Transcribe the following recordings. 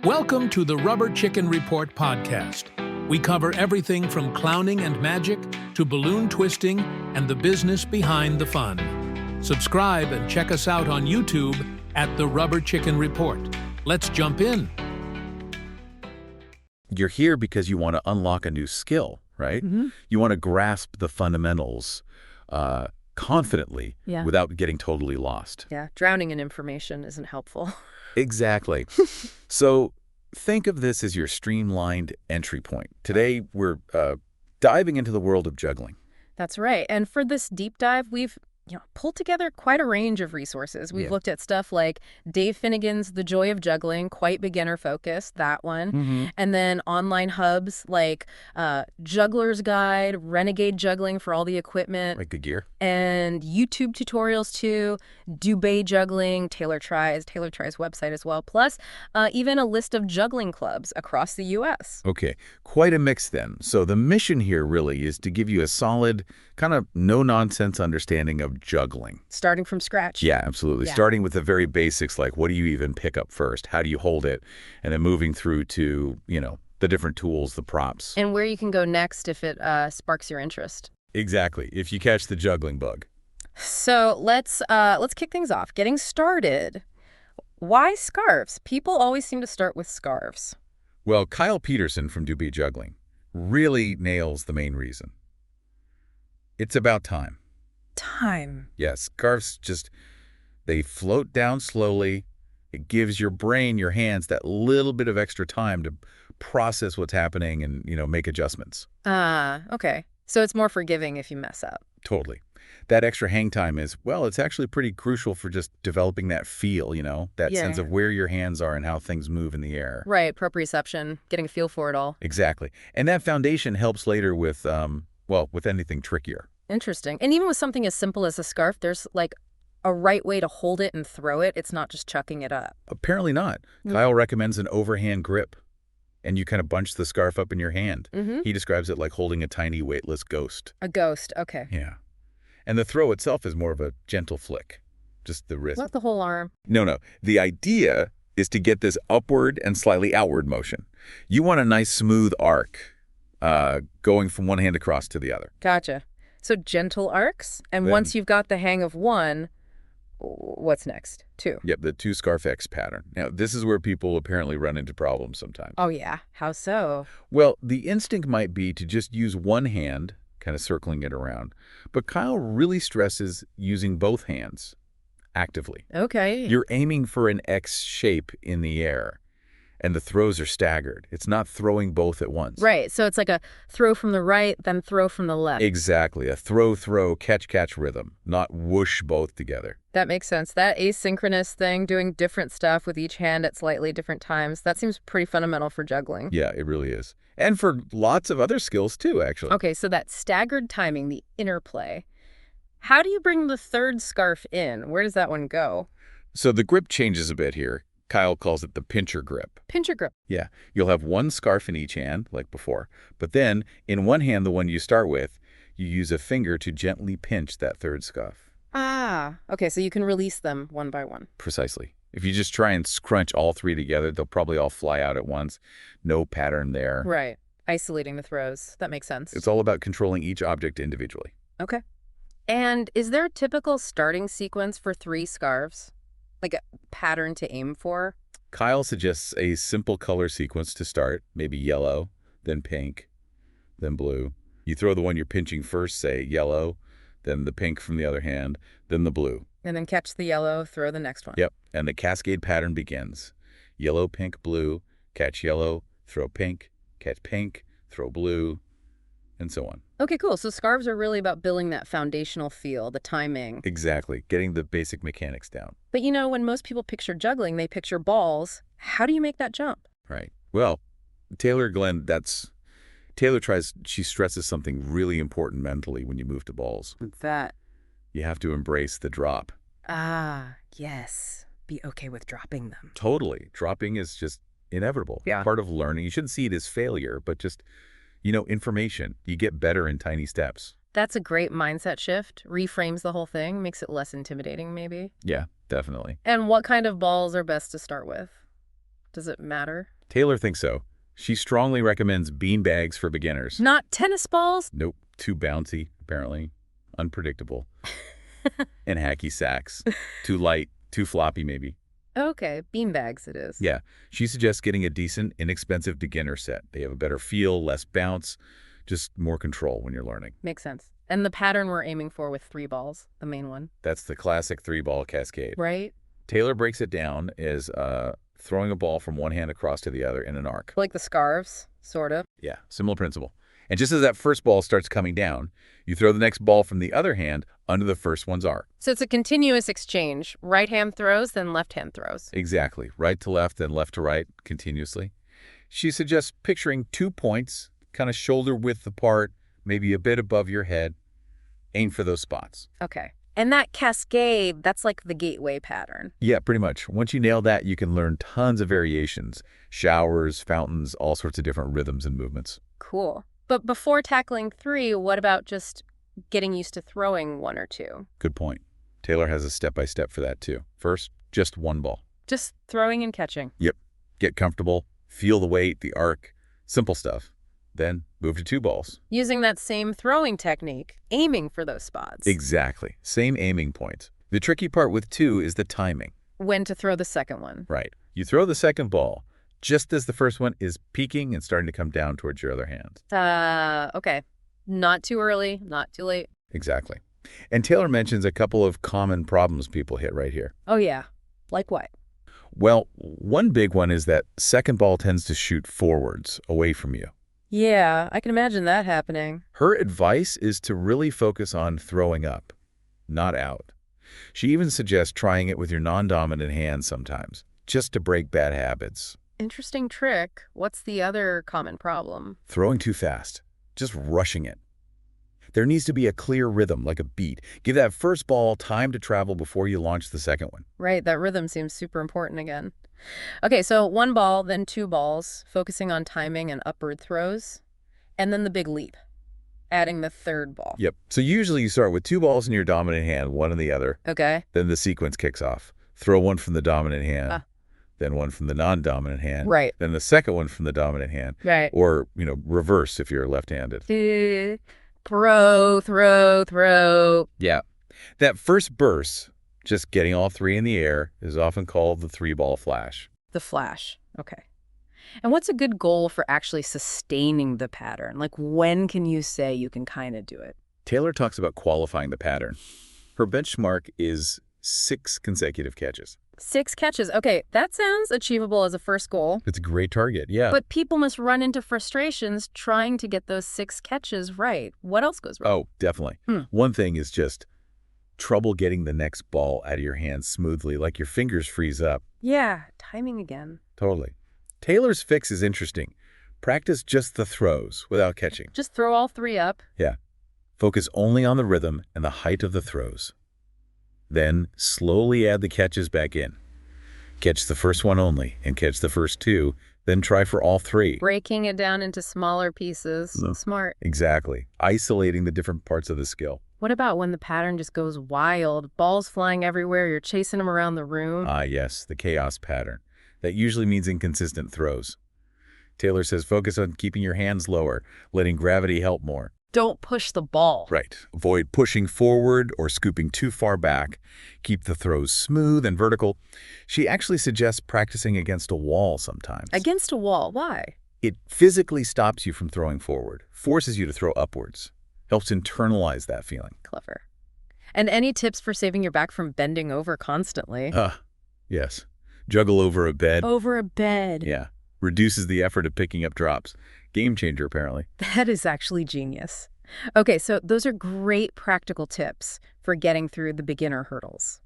Welcome to the Rubber Chicken Report podcast. We cover everything from clowning and magic to balloon twisting and the business behind the fun. Subscribe and check us out on YouTube at the Rubber Chicken Report. Let's jump in. You're here because you want to unlock a new skill, right? Mm-hmm. You want to grasp the fundamentals confidently without getting totally lost. Yeah, drowning in information isn't helpful. Exactly. So think of this as your streamlined entry point. Today, we're diving into the world of juggling. That's right. And for this deep dive, we've pulled together quite a range of resources. We've looked at stuff like Dave Finnegan's The Joy of Juggling, quite beginner-focused, that one. Mm-hmm. And then online hubs like Juggler's Guide, Renegade Juggling for all the equipment. Like the gear. And YouTube tutorials too, Dubé Juggling, Taylor Tries website as well, plus even a list of juggling clubs across the U.S. Okay, quite a mix then. So the mission here really is to give you a solid, kind of no-nonsense understanding of juggling. Starting from scratch. Yeah, absolutely. Yeah. Starting with the very basics, like what do you even pick up first? How do you hold it? And then moving through to, the different tools, the props. And where you can go next if it sparks your interest. Exactly, if you catch the juggling bug. So let's kick things off. Getting started. Why scarves? People always seem to start with scarves. Well, Kyle Peterson from Dubé Juggling really nails the main reason. It's about time. Time. Yes, scarves they float down slowly. It gives your brain, your hands, that little bit of extra time to process what's happening and, make adjustments. Okay. So it's more forgiving if you mess up. Totally. That extra hang time it's actually pretty crucial for just developing that feel, that sense of where your hands are and how things move in the air. Right, proprioception, getting a feel for it all. Exactly. And that foundation helps later with, with anything trickier. Interesting. And even with something as simple as a scarf, there's like a right way to hold it and throw it. It's not just chucking it up. Apparently not. Kyle recommends an overhand grip, and you kind of bunch the scarf up in your hand. Mm-hmm. He describes it like holding a tiny weightless ghost. A ghost, okay. Yeah. And the throw itself is more of a gentle flick, just the wrist. Not the whole arm. No. The idea is to get this upward and slightly outward motion. You want a nice smooth arc going from one hand across to the other. Gotcha. So gentle arcs, and once you've got the hang of one, what's next? Two. Yep, the two scarf X pattern. Now, this is where people apparently run into problems sometimes. Oh, yeah. How so? Well, the instinct might be to just use one hand, kind of circling it around. But Kyle really stresses using both hands actively. Okay. You're aiming for an X shape in the air, and the throws are staggered. It's not throwing both at once. Right. So it's like a throw from the right, then throw from the left. Exactly. A throw, catch rhythm, not whoosh both together. That makes sense. That asynchronous thing, doing different stuff with each hand at slightly different times, that seems pretty fundamental for juggling. Yeah, it really is. And for lots of other skills too, actually. Okay, so that staggered timing, the interplay. How do you bring the third scarf in? Where does that one go? So the grip changes a bit here. Kyle calls it the pincher grip. Pincher grip. Yeah, you'll have one scarf in each hand, like before. But then, in one hand, the one you start with, you use a finger to gently pinch that third scarf. Okay, so you can release them one by one. Precisely. If you just try and scrunch all three together, they'll probably all fly out at once. No pattern there. Right. Isolating the throws. That makes sense. It's all about controlling each object individually. Okay. And is there a typical starting sequence for 3 scarves? Like a pattern to aim for? Kyle suggests a simple color sequence to start, maybe yellow, then pink, then blue. You throw the one you're pinching first, say yellow, then the pink from the other hand, then the blue. And then catch the yellow, throw the next one. Yep, and the cascade pattern begins. Yellow, pink, blue, catch yellow, throw pink, catch pink, throw blue, and so on. Okay, cool. So scarves are really about building that foundational feel, the timing. Exactly, getting the basic mechanics down. But when most people picture juggling, they picture balls. How do you make that jump? Right. Well, she stresses something really important mentally when you move to balls. What's that? You have to embrace the drop. Yes. Be okay with dropping them. Totally. Dropping is just inevitable. Yeah. Part of learning. You shouldn't see it as failure, but just, information. You get better in tiny steps. That's a great mindset shift. Reframes the whole thing, makes it less intimidating, maybe. Yeah, definitely. And what kind of balls are best to start with? Does it matter? Taylor thinks so. She strongly recommends bean bags for beginners. Not tennis balls? Nope. Too bouncy, apparently. Unpredictable. And hacky sacks. Too light. Too floppy, maybe. Okay, beanbags it is. Yeah. She suggests getting a decent, inexpensive beginner set. They have a better feel, less bounce, just more control when you're learning. Makes sense. And the pattern we're aiming for with 3 balls, the main one. That's the classic 3-ball cascade. Right? Taylor breaks it down as throwing a ball from one hand across to the other in an arc. Like the scarves, sort of. Yeah, similar principle. And just as that first ball starts coming down, you throw the next ball from the other hand under the first one's arc. So it's a continuous exchange. Right hand throws, then left hand throws. Exactly. Right to left, then left to right, continuously. She suggests picturing 2 points, kind of shoulder width apart, maybe a bit above your head. Aim for those spots. Okay. And that cascade, that's like the gateway pattern. Yeah, pretty much. Once you nail that, you can learn tons of variations. Showers, fountains, all sorts of different rhythms and movements. Cool. But before tackling 3, what about just getting used to throwing 1 or 2? Good point. Taylor has a step-by-step for that, too. First, just 1 ball. Just throwing and catching. Yep. Get comfortable, feel the weight, the arc, simple stuff. Then move to 2 balls. Using that same throwing technique, aiming for those spots. Exactly. Same aiming point. The tricky part with 2 is the timing. When to throw the second one. Right. You throw the second ball just as the first one is peaking and starting to come down towards your other hand. Okay. Not too early, not too late. Exactly. And Taylor mentions a couple of common problems people hit right here. Oh, yeah. Like what? Well, one big one is that second ball tends to shoot forwards, away from you. Yeah, I can imagine that happening. Her advice is to really focus on throwing up, not out. She even suggests trying it with your non-dominant hand sometimes, just to break bad habits. Interesting trick. What's the other common problem? Throwing too fast, just rushing it. There needs to be a clear rhythm, like a beat. Give that first ball time to travel before you launch the second one. Right, that rhythm seems super important again. Okay, so 1 ball, then 2 balls, focusing on timing and upward throws, and then the big leap, adding the 3rd ball. Yep. So usually you start with 2 balls in your dominant hand, 1 in the other. Okay. Then the sequence kicks off. Throw 1 from the dominant hand, then 1 from the non-dominant hand. Right. Then the second one from the dominant hand. Right. Or, reverse if you're left-handed. Throw. Yeah. That first burst, just getting all 3 in the air, is often called the 3-ball flash. The flash. Okay. And what's a good goal for actually sustaining the pattern? Like, when can you say you can kind of do it? Taylor talks about qualifying the pattern. Her benchmark is 6 consecutive catches. 6 catches. Okay, that sounds achievable as a first goal. It's a great target, yeah. But people must run into frustrations trying to get those 6 catches right. What else goes wrong? Oh, definitely. One thing is just trouble getting the next ball out of your hands smoothly, like your fingers freeze up. Yeah, timing again. Totally. Taylor's fix is interesting. Practice just the throws without catching. Just throw all 3 up. Yeah. Focus only on the rhythm and the height of the throws. Then slowly add the catches back in. Catch the first one only and catch the first 2, then try for all 3. Breaking it down into smaller pieces. No. Smart. Exactly. Isolating the different parts of the skill. What about when the pattern just goes wild? Balls flying everywhere, you're chasing them around the room? Ah, yes, the chaos pattern. That usually means inconsistent throws. Taylor says focus on keeping your hands lower, letting gravity help more. Don't push the ball. Right. Avoid pushing forward or scooping too far back. Keep the throws smooth and vertical. She actually suggests practicing against a wall sometimes. Against a wall. Why? It physically stops you from throwing forward, forces you to throw upwards, helps internalize that feeling. Clever. And any tips for saving your back from bending over constantly? Yes. Juggle over a bed. Over a bed. Yeah. Reduces the effort of picking up drops. Game changer, apparently. That is actually genius. Okay, so those are great practical tips for getting through the beginner hurdles.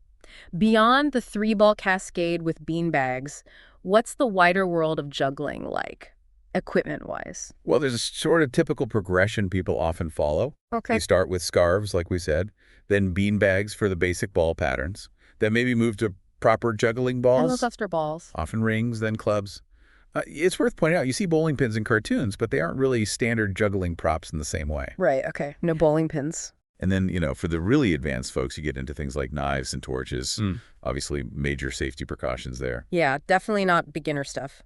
Beyond the 3-ball cascade with beanbags, what's the wider world of juggling like, equipment-wise? Well, there's a sort of typical progression people often follow. Okay. You start with scarves, like we said, then beanbags for the basic ball patterns, then maybe move to proper juggling balls. Helicopter balls. Often rings, then clubs. It's worth pointing out, you see bowling pins in cartoons, but they aren't really standard juggling props in the same way. Right, okay. No bowling pins. And then, for the really advanced folks, you get into things like knives and torches. Obviously, major safety precautions there. Yeah, definitely not beginner stuff.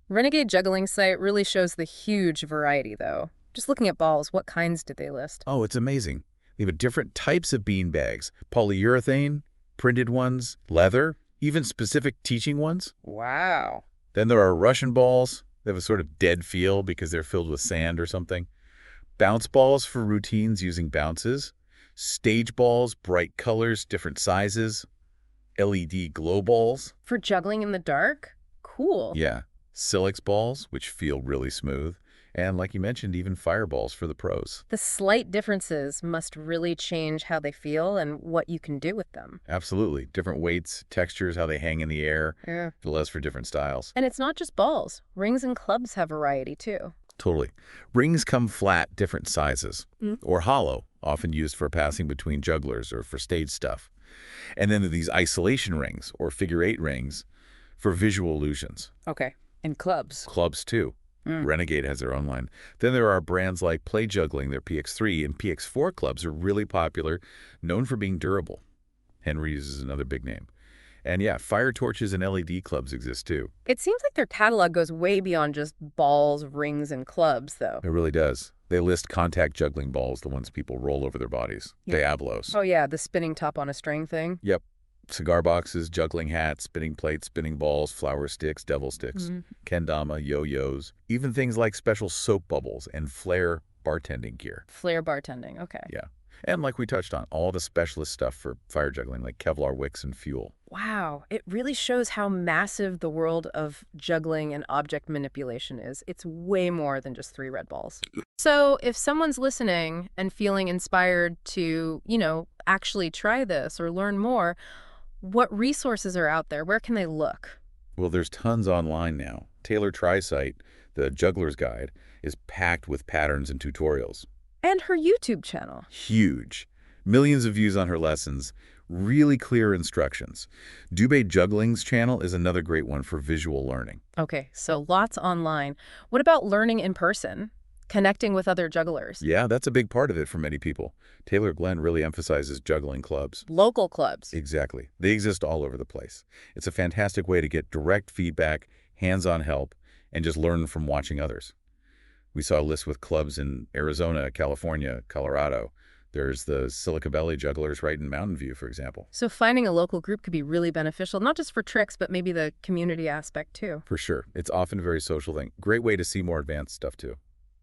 Renegade Juggling site really shows the huge variety, though. Just looking at balls, what kinds did they list? Oh, it's amazing. They have different types of bean bags. Polyurethane, printed ones, leather, even specific teaching ones. Wow. Then there are Russian balls. They have a sort of dead feel because they're filled with sand or something. Bounce balls for routines using bounces. Stage balls, bright colors, different sizes. LED glow balls. For juggling in the dark? Cool. Yeah. Silex balls, which feel really smooth. And like you mentioned, even fireballs for the pros. The slight differences must really change how they feel and what you can do with them. Absolutely. Different weights, textures, how they hang in the air. Yeah. It allows for different styles. And it's not just balls. Rings and clubs have variety, too. Totally. Rings come flat, different sizes, or hollow, often used for passing between jugglers or for stage stuff. And then there are these isolation rings, or figure-8 rings, for visual illusions. Okay. And clubs. Clubs, too. Renegade has their own line. Then there are brands like Play Juggling, their PX3, and PX4 clubs are really popular, known for being durable. Henry's is another big name. And yeah, fire torches and LED clubs exist too. It seems like their catalog goes way beyond just balls, rings, and clubs, though. It really does. They list contact juggling balls, the ones people roll over their bodies. Yeah. Diablos. Oh, yeah, the spinning top on a string thing. Yep. Cigar boxes, juggling hats, spinning plates, spinning balls, flower sticks, devil sticks, kendama, yo-yos, even things like special soap bubbles and flare bartending gear. Flare bartending, okay. Yeah. And like we touched on, all the specialist stuff for fire juggling, like Kevlar wicks and fuel. Wow, it really shows how massive the world of juggling and object manipulation is. It's way more than just 3 red balls. So if someone's listening and feeling inspired to, actually try this or learn more, what resources are out there? Where can they look? Well, there's tons online now. Taylor Try's site, the Juggler's Guide, is packed with patterns and tutorials. And her YouTube channel. Huge. Millions of views on her lessons. Really clear instructions. Dubé Juggling's channel is another great one for visual learning. Okay, so lots online. What about learning in person? Connecting with other jugglers? Yeah, that's a big part of it for many people. Taylor Glenn really emphasizes juggling clubs. Local clubs. Exactly. They exist all over the place. It's a fantastic way to get direct feedback, hands-on help, and just learn from watching others. We saw a list with clubs in Arizona, California, Colorado. There's the Silica Belly jugglers right in Mountain View, for example. So finding a local group could be really beneficial, not just for tricks, but maybe the community aspect too. For sure. It's often a very social thing. Great way to see more advanced stuff too.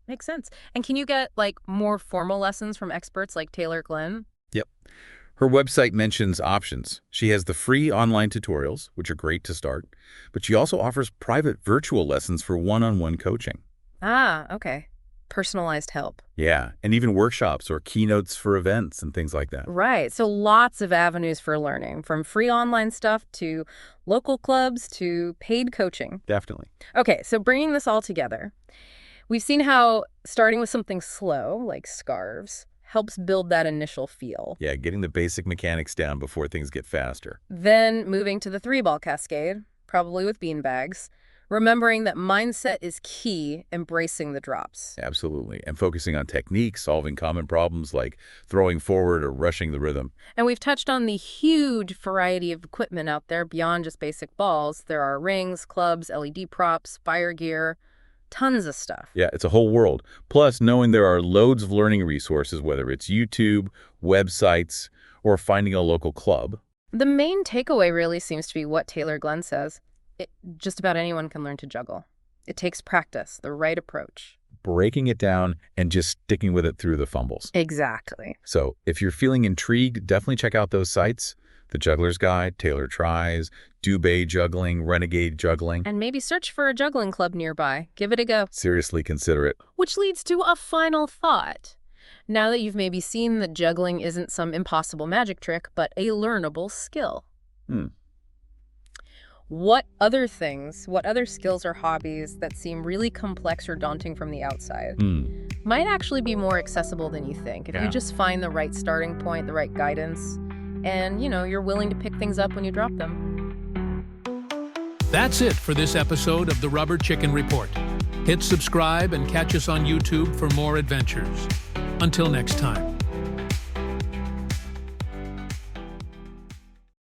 Makes sense. And can you get more formal lessons from experts like Taylor Glenn? Yep. Her website mentions options. She has the free online tutorials, which are great to start, but she also offers private virtual lessons for one-on-one coaching. Ah, okay. Personalized help. Yeah, and even workshops or keynotes for events and things like that. Right. So lots of avenues for learning, from free online stuff to local clubs to paid coaching. Definitely. Okay, so bringing this all together, we've seen how starting with something slow, like scarves, helps build that initial feel. Yeah, getting the basic mechanics down before things get faster. Then moving to the 3-ball cascade, probably with bean bags. Remembering that mindset is key, embracing the drops. Absolutely. And focusing on technique, solving common problems like throwing forward or rushing the rhythm. And we've touched on the huge variety of equipment out there beyond just basic balls. There are rings, clubs, LED props, fire gear, tons of stuff. Yeah, it's a whole world. Plus, knowing there are loads of learning resources, whether it's YouTube, websites, or finding a local club. The main takeaway really seems to be what Taylor Glenn says. Just about anyone can learn to juggle. It takes practice, the right approach. Breaking it down and just sticking with it through the fumbles. Exactly. So if you're feeling intrigued, definitely check out those sites. The Juggler's Guide, Taylor Tries, Dubé Juggling, Renegade Juggling. And maybe search for a juggling club nearby. Give it a go. Seriously consider it. Which leads to a final thought. Now that you've maybe seen that juggling isn't some impossible magic trick, but a learnable skill. What other skills or hobbies that seem really complex or daunting from the outside might actually be more accessible than you think if you just find the right starting point, the right guidance, and, you're willing to pick things up when you drop them. That's it for this episode of the Rubber Chicken Report. Hit subscribe and catch us on YouTube for more adventures. Until next time.